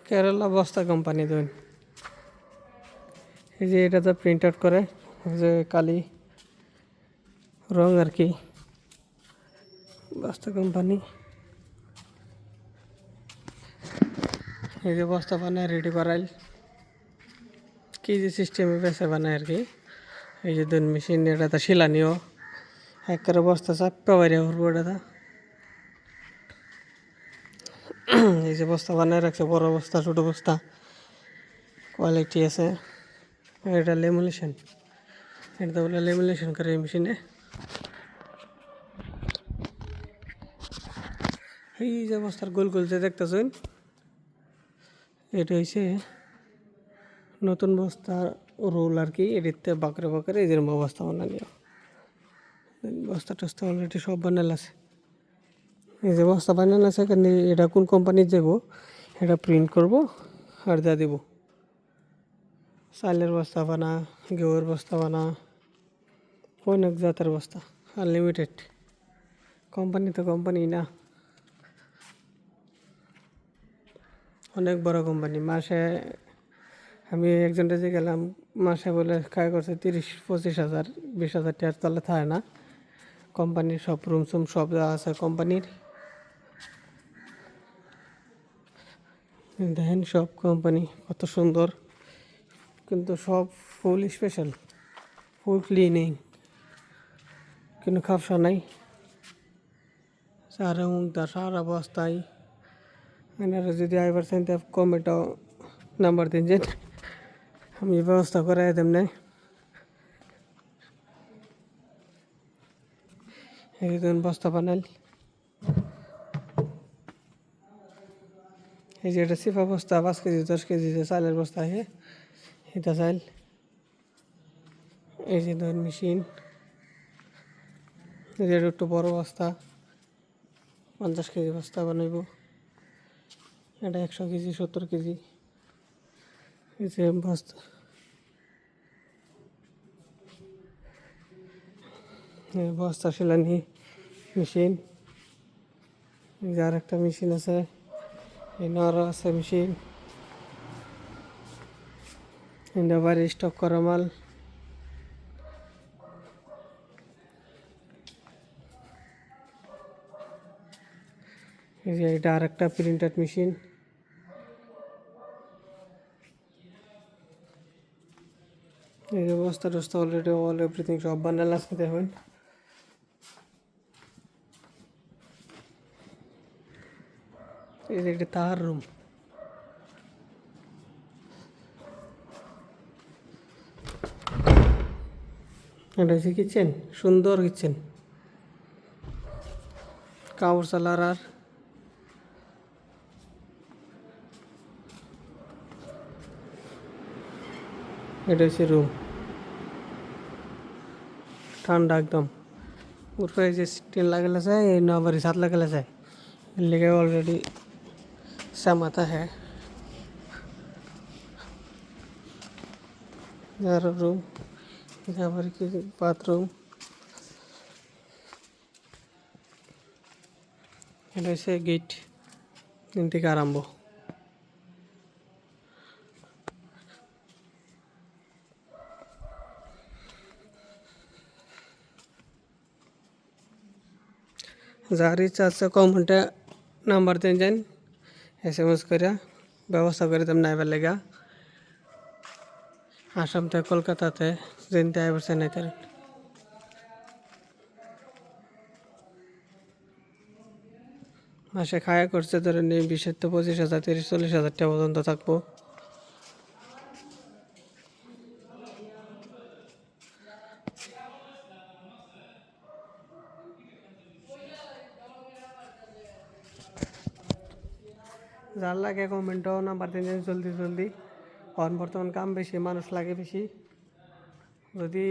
কেরালা বস্তা কোম্পানি ধরুন, এই যে এটা তো প্রিন্ট আউট করে, এই যে কালি রং আর কি, বস্তা কোম্পানি। এই যে বস্তা বানায় রেডি করাইল, কি যে সিস্টেমে বেসে বানায় আর কি। এই যে ধরুন মেশিন, এটা তো শিলানিও একবারে বস্তা চাপ্পা বাইরে উঠবো এটা। এই যে বস্তা বানায় রাখছে, বড় বস্তা ছোটো বস্তা কোয়ালিটি আছে। এটা লেমুলেশন, এটা বলে লেমুলেশন করে এই মেশিনে। এই যে বস্তার গোল গোল যে দেখতেছেন, এটা হচ্ছে নতুন বস্তার রোল আর কি। এটিতে বাঁকড়ে বাঁকড়ে এই যেরকম বস্তা বানানি, বস্তা টস্তা অলরেডি সব বানাল আছে। এই যে বস্তা বানানো আছে এখানে, এটা কোন কোম্পানির যাবো এটা প্রিন্ট করব আর যা দেবো। চালের বস্তা বানা, গেউর বস্তা বানা, অনেক জাতের বস্তা, আনলিমিটেড। কোম্পানি তো কোম্পানি না, অনেক বড় কোম্পানি। মাসে আমি একজনটা যে গেলাম, মাসে বলে খায় করছে 30-25 হাজার, 20 হাজার টাকার তলে থাকে না। কোম্পানির সব রুম সুম সব যা আছে কোম্পানির, দেখেন সব কোম্পানি কত সুন্দর, কিন্তু সব ফুল স্পেশাল, ফুল ক্লিনিং, কিন্তু খাপসা নাই। সারা মুগদা সারা বস্তায়। এনারা যদি আইবার চান তা কমেন্টও নাম্বার দিন, যে আমি ব্যবস্থা করাই দেম নাই। একজন বস্তা বানাল, এই যে এটা সিফা বস্তা 5 কেজি 10 কেজি যে চালের বস্তা আছে, এটা চাল। এই যে ধরুন মেশিন, এই যে একটু বড় বস্তা 50 কেজি বস্তা বানাইব, এটা 100 কেজি 70 কেজি। এই যে বস্তা, বস্তা শিলানি মেশিন। এই যে আর একটা মেশিন আছে, এই নরও আছে মেশিন, এটা বাড়ি স্টক করা মাল। এই যে এটা আর একটা প্রিন্টার মেশিন। এই যে বস্তা টস্তা অলরেডি অল এভরিথিং সব বানাল আছে দেখুন। এই যে একটা তার রুম, এটা হচ্ছে কিচেন, সুন্দর কিচেন, কাপড় চালার। আর এটা হচ্ছে রুম, ঠান্ডা একদম। উপরে যে টিন লাগালে যায়, এই নবারি ছাদ লাগালে যায়, এর লেগে অলরেডি সামাতা হ্যাঁ। যার রুম, আবার কি বাথরুম। এটা হচ্ছে গেট, দিন থেকে আরম্ভ। যার ইচ্ছা আছে কমেন্টে নাম্বার দিন যান, SMS করে ব্যবস্থা করে দেন নাইবার লেগা। আসাম থেকে কলকাতাতে যেতে আইবার চাই নাই, তার মাসে খায়া করছে ধরেন 20-25 হাজার 30-40 হাজার টাকা পর্যন্ত থাকবো। যার লাগে কমেন্টও নাম্বার দিন যান জলদি জলদি। কারণ বর্তমান কাম বেশি, মানুষ লাগে বেশি। যদি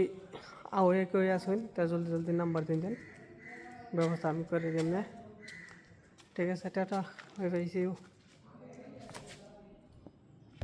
আওয়ে কই আসুন তা জলদি জলদি নাম্বার দিন যান, ব্যবস্থা আমি করে দিন না। ঠিক আছে, tata, bye bye, see you.